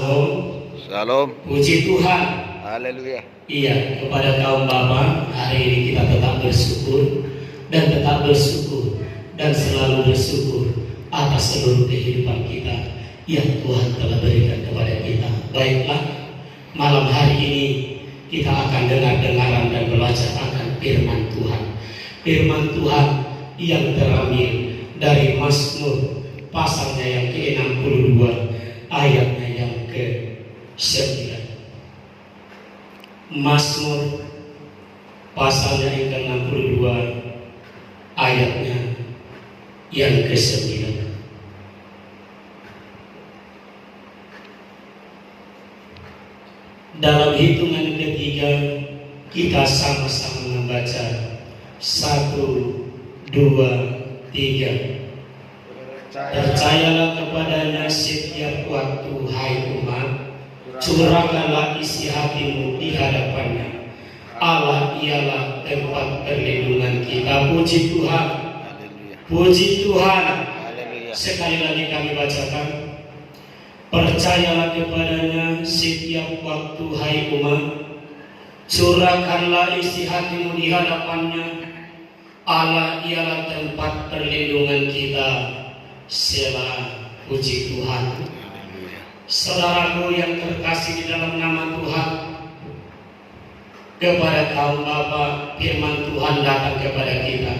Shalom. Shalom. Puji Tuhan. Haleluya. Iya, kepada kaum Bapa, hari ini kita tetap bersyukur dan selalu bersyukur atas seluruh kehidupan kita yang Tuhan telah berikan kepada kita. Baiklah, malam hari ini kita akan dengar-dengaran dan belajar akan firman Tuhan. Firman Tuhan yang terambil dari Mazmur pasalnya yang ke-62 ayatnya yang ke-9. Mazmur pasalnya yang ke-62 ayatnya yang ke-9. Dalam hitungan ketiga kita sama-sama membaca 1, 2, 3. Percayalah kepadanya setiap waktu, hai umat, curahkanlah isi hatimu di hadapannya. Allah ialah tempat perlindungan kita. Puji Tuhan. Puji Tuhan. Sekali lagi kami bacakan. Percayalah kepadanya setiap waktu, hai umat, curahkanlah isi hatimu di hadapannya. Allah ialah tempat perlindungan kita. Selah. Puji Tuhan. Saudaraku yang terkasih di dalam nama Tuhan, kepada kaum Bapa, firman Tuhan datang kepada kita.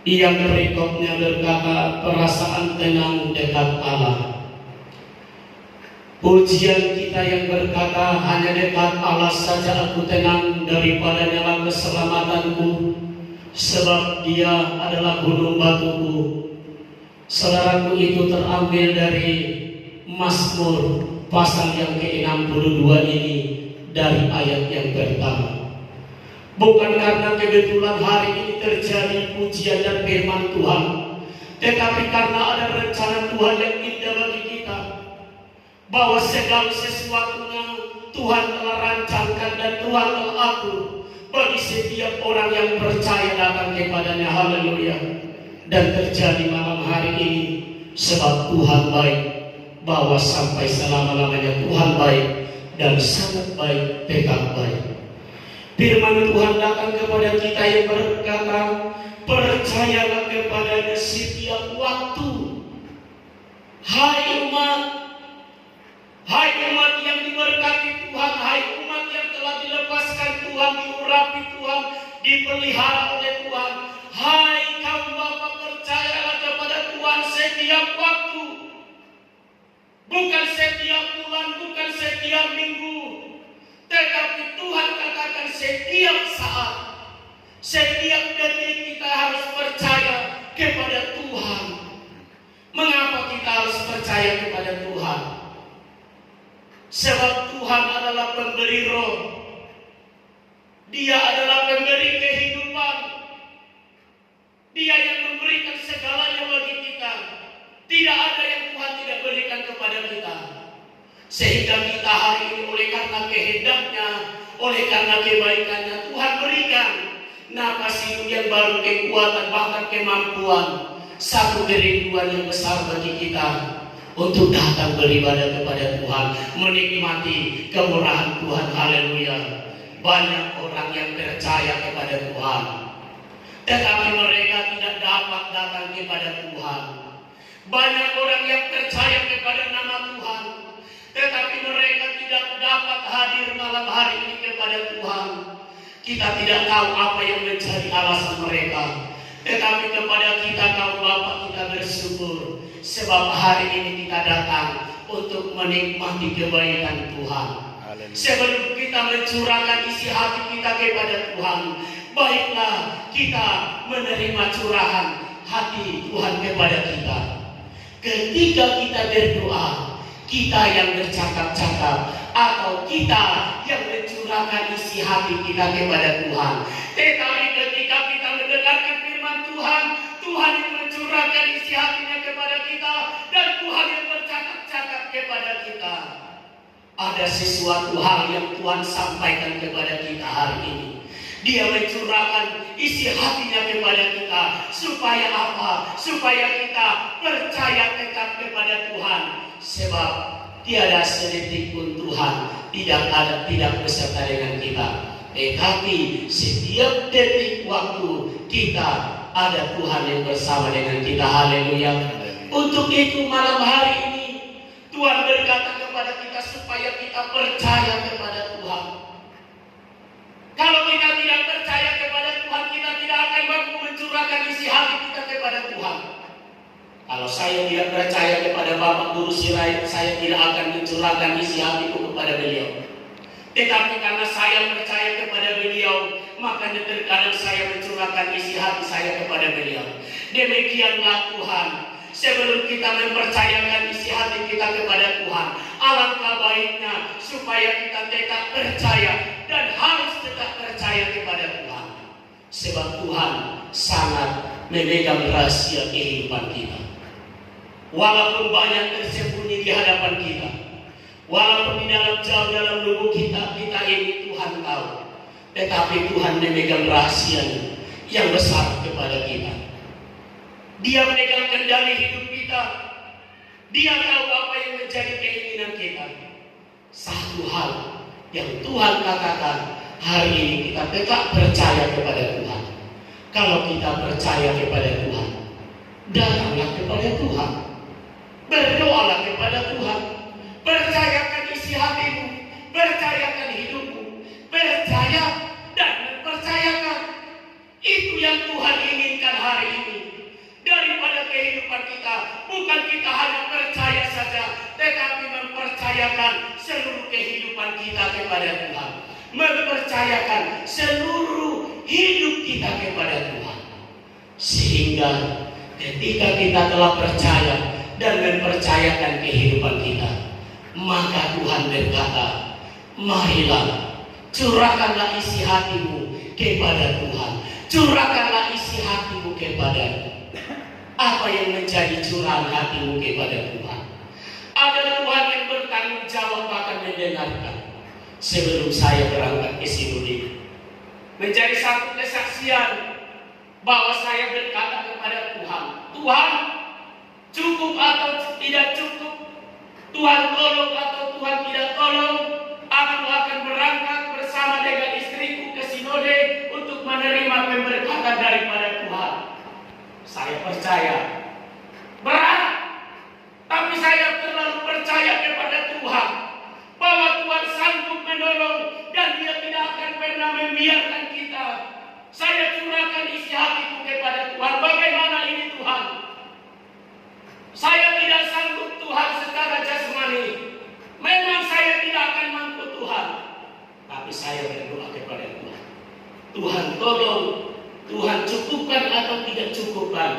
Yang berikutnya berkata, perasaan tenang dekat Allah. Pujian kita yang berkata, hanya dekat Allah saja aku tenang, daripada nyala keselamatanku, sebab Dia adalah gunung batuku. Saudaraku, itu terambil dari Mazmur pasal yang ke-62 ini, dari ayat yang pertama. Bukan karena kebetulan hari ini terjadi pujian dan firman Tuhan, tetapi karena ada rencana Tuhan yang indah bagi kita, bahwa segala sesuatunya Tuhan telah rancangkan dan Tuhan telah atur bagi setiap orang yang percaya datang kepadanya. Haleluya. Dan terjadi malam hari ini, sebab Tuhan baik, bahwa sampai selama-lamanya Tuhan baik dan sangat baik, tetap baik. Firman Tuhan datang kepada kita yang berkata, percayalah kepadanya setiap waktu, hai umat yang diberkati Tuhan, hai umat yang telah dilepaskan Tuhan, diurapi Tuhan, dipelihara oleh Tuhan. Hai kaum Bapa, percayalah kepada Tuhan setiap waktu, bukan setiap bulan, bukan setiap minggu, tetapi Tuhan katakan setiap saat, setiap detik kita harus percaya kepada Tuhan. Mengapa kita harus percaya kepada Tuhan? Sebab Tuhan adalah pemberi roh. Dia adalah pemberi kehidupan. Dia yang memberikan segalanya bagi kita. Tidak ada yang Tuhan tidak berikan kepada kita. Sehingga kita hari ini oleh karena kehendaknya, oleh karena kebaikannya, Tuhan berikan napas hidup yang baru, kekuatan, bahkan kemampuan, satu kerinduan yang besar bagi kita untuk datang beribadah kepada Tuhan, menikmati kemurahan Tuhan. Haleluya. Banyak orang yang percaya kepada Tuhan, tetapi mereka tidak dapat datang kepada Tuhan. Banyak orang yang percaya kepada nama Tuhan, tetapi mereka tidak dapat hadir malam hari ini kepada Tuhan. Kita tidak tahu apa yang menjadi alasan mereka, tetapi kepada kita kaum Bapa kita bersyukur, sebab hari ini kita datang untuk menikmati kebaikan Tuhan. Sebelum kita mencurahkan isi hati kita kepada Tuhan, baiklah kita menerima curahan hati Tuhan kepada kita. Ketika kita berdoa, kita yang bercakap-cakap atau kita yang mencurahkan isi hati kita kepada Tuhan. Tetapi ketika kita mendengarkan firman Tuhan, Tuhan yang mencurahkan isi hatinya kepada kita, dan Tuhan yang bercakap-cakap kepada kita. Ada sesuatu hal yang Tuhan sampaikan kepada kita hari ini. Dia mencurahkan isi hatinya kepada kita. Supaya apa? Supaya kita percaya tetap kepada Tuhan. Sebab tiada sedetik pun Tuhan tidak beserta dengan kita. Tetapi setiap detik waktu kita ada Tuhan yang bersama dengan kita. Haleluya. Untuk itu malam hari ini Tuhan berkata kepada kita supaya kita percaya kepada Tuhan. Kalau kita tidak percaya kepada Tuhan, kita tidak akan mampu mencurahkan isi hati kita kepada Tuhan. Kalau saya tidak percaya kepada Bapak Guru Sirait, saya tidak akan mencurahkan isi hatiku kepada beliau. Tetapi karena saya percaya kepada beliau, maka terkadang saya mencurahkan isi hati saya kepada beliau. Demikianlah Tuhan. Sebelum kita mempercayakan isi hati kita kepada Tuhan, alangkah baiknya supaya kita tetap percaya dan harus tetap percaya kepada Tuhan. Sebab Tuhan sangat memegang rahasia kehidupan kita. Walaupun banyak tersembunyi di hadapan kita, walaupun di jauh dalam lubuk kita ini Tuhan tahu. Tetapi Tuhan memegang rahasia yang besar kepada kita. Dia memegang kendali hidup kita. Dia tahu apa yang menjadi keinginan kita. Satu hal yang Tuhan katakan, hari ini kita tetap percaya kepada Tuhan. Kalau kita percaya kepada Tuhan, datanglah kepada Tuhan. Berdoalah kepada Tuhan. Percayakan isi hatimu, percayakan hidupmu, percaya dan mempercayakan. Itu yang Tuhan inginkan hari ini daripada kehidupan kita. Bukan kita hanya percaya saja, tetapi mempercayakan seluruh kehidupan kita kepada Tuhan, mempercayakan seluruh hidup kita kepada Tuhan. Sehingga ketika kita telah percaya dan mempercayakan kehidupan kita, maka Tuhan berkata, marilah curahkanlah isi hatimu kepada Tuhan. Curahkanlah isi hatimu kepada apa yang menjadi curahan hatimu kepada Tuhan. Ada Tuhan yang bertanggung jawab akan mendengarkan. Sebelum saya berangkat ke Sinode, menjadi satu kesaksian bahwa saya berkata kepada Tuhan, Tuhan, cukup atau tidak cukup, Tuhan tolong atau Tuhan tidak tolong, aku akan berangkat bersama dengan istriku ke Sinode untuk menerima pemberkatan daripada Tuhan. Saya percaya berat, tapi saya terlalu percaya kepada Tuhan bahwa Tuhan sanggup menolong dan Dia tidak akan pernah membiarkan kita. Saya curahkan isi hatiku kepada Tuhan. Bagaimana ini Tuhan? Saya tidak sanggup Tuhan secara jasmani. Memang saya tidak akan mampu Tuhan. Tapi saya berdoa kepada Tuhan. Tuhan tolong, Tuhan cukupkan atau tidak cukupkan.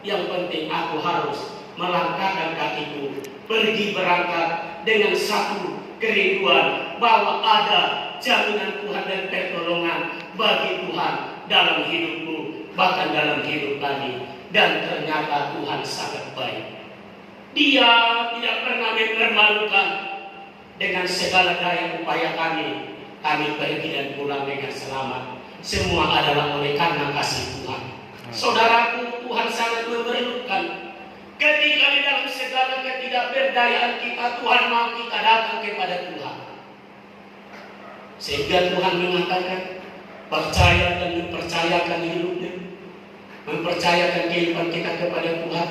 Yang penting aku harus melangkahkan kakiku, pergi berangkat dengan satu kerinduan bahwa ada jaminan Tuhan dan pertolongan bagi Tuhan dalam hidupku, bahkan dalam hidup kami. Dan ternyata Tuhan sangat baik. Dia tidak pernah mempermalukan. Dengan segala daya upaya kami pergi dan pulang dengan selamat. Semua adalah oleh karena kasih Tuhan. Saudaraku, Tuhan sangat memerlukan. Ketika di dalam segala ketidakberdayaan kita, Tuhan mau kita datang kepada Tuhan. Sehingga Tuhan mengatakan, percaya dan mempercayakan hidupnya, mempercayakan kehidupan kita kepada Tuhan,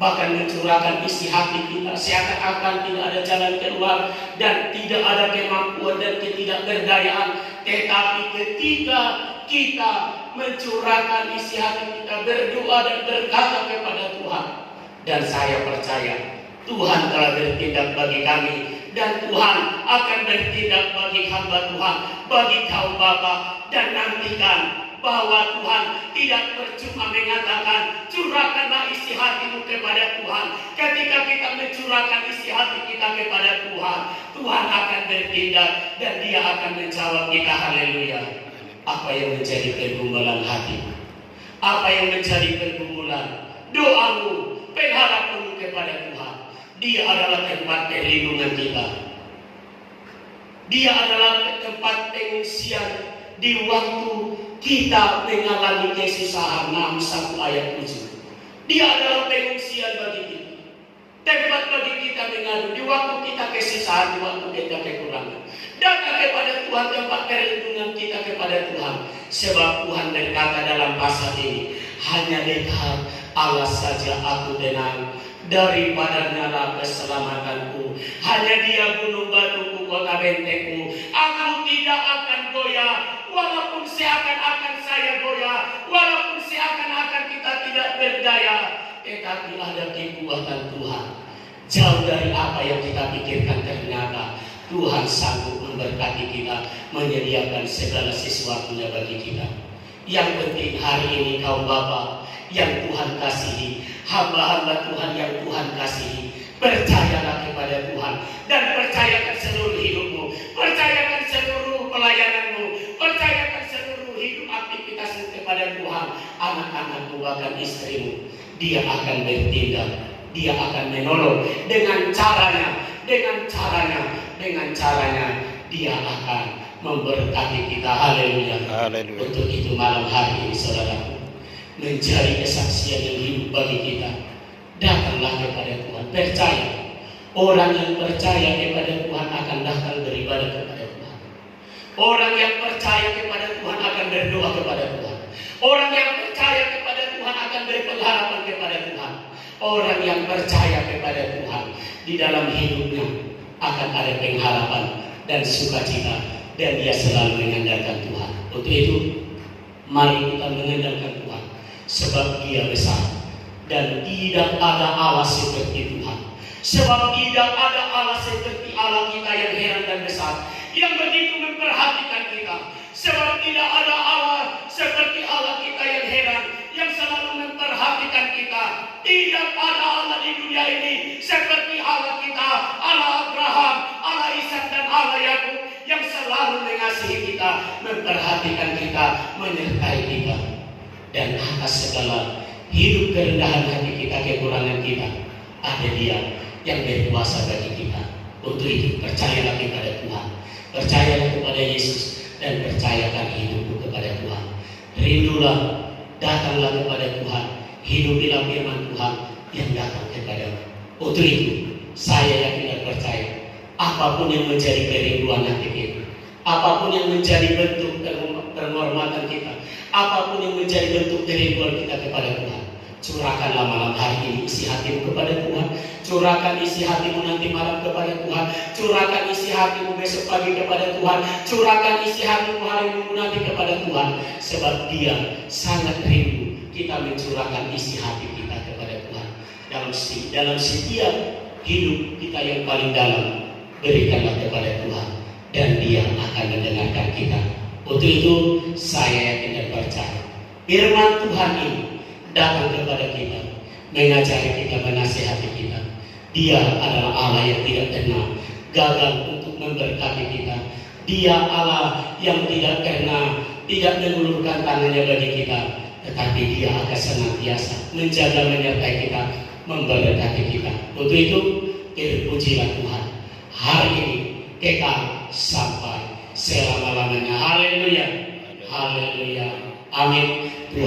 bahkan mencurahkan isi hati kita seakan-akan tidak ada jalan keluar dan tidak ada kemampuan dan ketidakberdayaan. Tetapi ketika kita mencurahkan isi hati kita, berdoa dan berkata kepada Tuhan, dan saya percaya Tuhan telah bertindak bagi kami, dan Tuhan akan bertindak bagi hamba Tuhan, bagi kaum Bapa. Dan nantikan bahwa Tuhan tidak percuma mengatakan curahkanlah isi hatimu kepada Tuhan. Ketika kita mencurahkan isi hati kita kepada Tuhan, Tuhan akan bertindak dan Dia akan menjawab kita. Haleluya. Apa yang menjadi pergumulan hatimu? Apa yang menjadi pergumulan doamu, pengharapanmu kepada Tuhan? Dia adalah tempat perlindungan kita. Dia adalah tempat pengungsian di waktu kita mengalami kesusahan. 61 ayat 7. Dia adalah pengungsian bagi kita. tempat bagi kita mengadu di waktu kita kesusahan, di waktu kita kekurangan. Datang kepada Tuhan, tempat perlindungan kita kepada Tuhan. Sebab Tuhan berkata dalam pasal ini, hanya dekat Allah saja aku tenang, daripada nyala keselamatanku. Hanya Dia gunung batuku, kota bentengku. Aku tidak akan goyah, walaupun seakan-akan saya goyah, walaupun seakan-akan kita tidak berdaya, tetapi ada kekuatan Tuhan. Jauh dari apa yang kita pikirkan, ternyata Tuhan sanggup memberkati kita, menyediakan segala sesuatunya bagi kita. Yang penting hari ini kaum Bapa yang Tuhan kasihi, hamba-hamba Tuhan yang Tuhan kasihi, percayalah kepada Tuhan dan percayakan seluruh hidupmu, percayakan seluruh pelayananmu, percayakan seluruh hidup aktivitasmu kepada Tuhan. Anak-anakmu, bahkan istrimu, Dia akan bertindak, Dia akan menolong dengan caranya, Dia akan memberkati kita. Haleluya. Untuk itu malam hari ini saudaraku, mencari kesaksian yang hidup bagi kita, datanglah kepada Tuhan. Percaya, orang yang percaya kepada Tuhan akan datang beribadah kepada Tuhan. Orang yang percaya kepada Tuhan akan berdoa kepada Tuhan. Orang yang percaya kepada Tuhan akan berpengharapan kepada Tuhan. Orang yang percaya kepada Tuhan, di dalam hidupnya akan ada pengharapan dan sukacita, dan dia selalu mengandalkan Tuhan. Untuk itu, mari kita mengandalkan Tuhan, sebab Dia besar dan tidak ada Allah seperti Tuhan. Sebab tidak ada Allah seperti Allah kita yang heran dan besar, yang begitu memperhatikan kita. Sebab tidak ada Allah seperti Allah kita yang heran, yang selalu memperhatikan kita. Tidak ada Allah di dunia ini seperti Allah kita, Allah Abraham, Allah Ishak dan Allah Yakub, yang selalu mengasihi kita, memperhatikan kita, menyertai kita. Dan atas segala hidup kerendahan hati kita, kekurangan kita, ada Dia yang berkuasa bagi kita. Untuk itu percayalah kepada Tuhan, percayalah kepada Yesus, dan percayakan hidupmu kepada Tuhan. Rindulah, datanglah kepada Tuhan, hidupilah firman Tuhan yang datang kepadamu. Untuk itu saya yakin dan percaya, apapun yang menjadi kerinduan hati kita, apapun yang menjadi bentuk penghormatan kita, apapun yang menjadi bentuk kerinduan kita kepada Tuhan, curahkanlah malam hari ini isi hatimu kepada Tuhan. Curahkan isi hatimu nanti malam kepada Tuhan. Curahkan isi hatimu besok pagi kepada Tuhan. Curahkan isi hatimu hari Minggu nanti kepada Tuhan. Sebab Dia sangat rindu kita mencurahkan isi hati kita kepada Tuhan. Dalam setiap hidup kita yang paling dalam, berikanlah kepada Tuhan, dan Dia akan mendengarkan kita. Untuk itu saya yakin dan percaya, firman Tuhan ini datang kepada kita, mengajari kita, menasihati kita. Dia adalah Allah yang tidak pernah gagal untuk memberkati kita. Dia Allah yang tidak pernah tidak mengulurkan tangannya bagi kita, tetapi Dia akan senantiasa menjaga, menyertai kita, memberkati kita. Untuk itu terpujilah Tuhan hari ini, kekal sampai selama-lamanya. Haleluya, haleluya, amin. Tuhan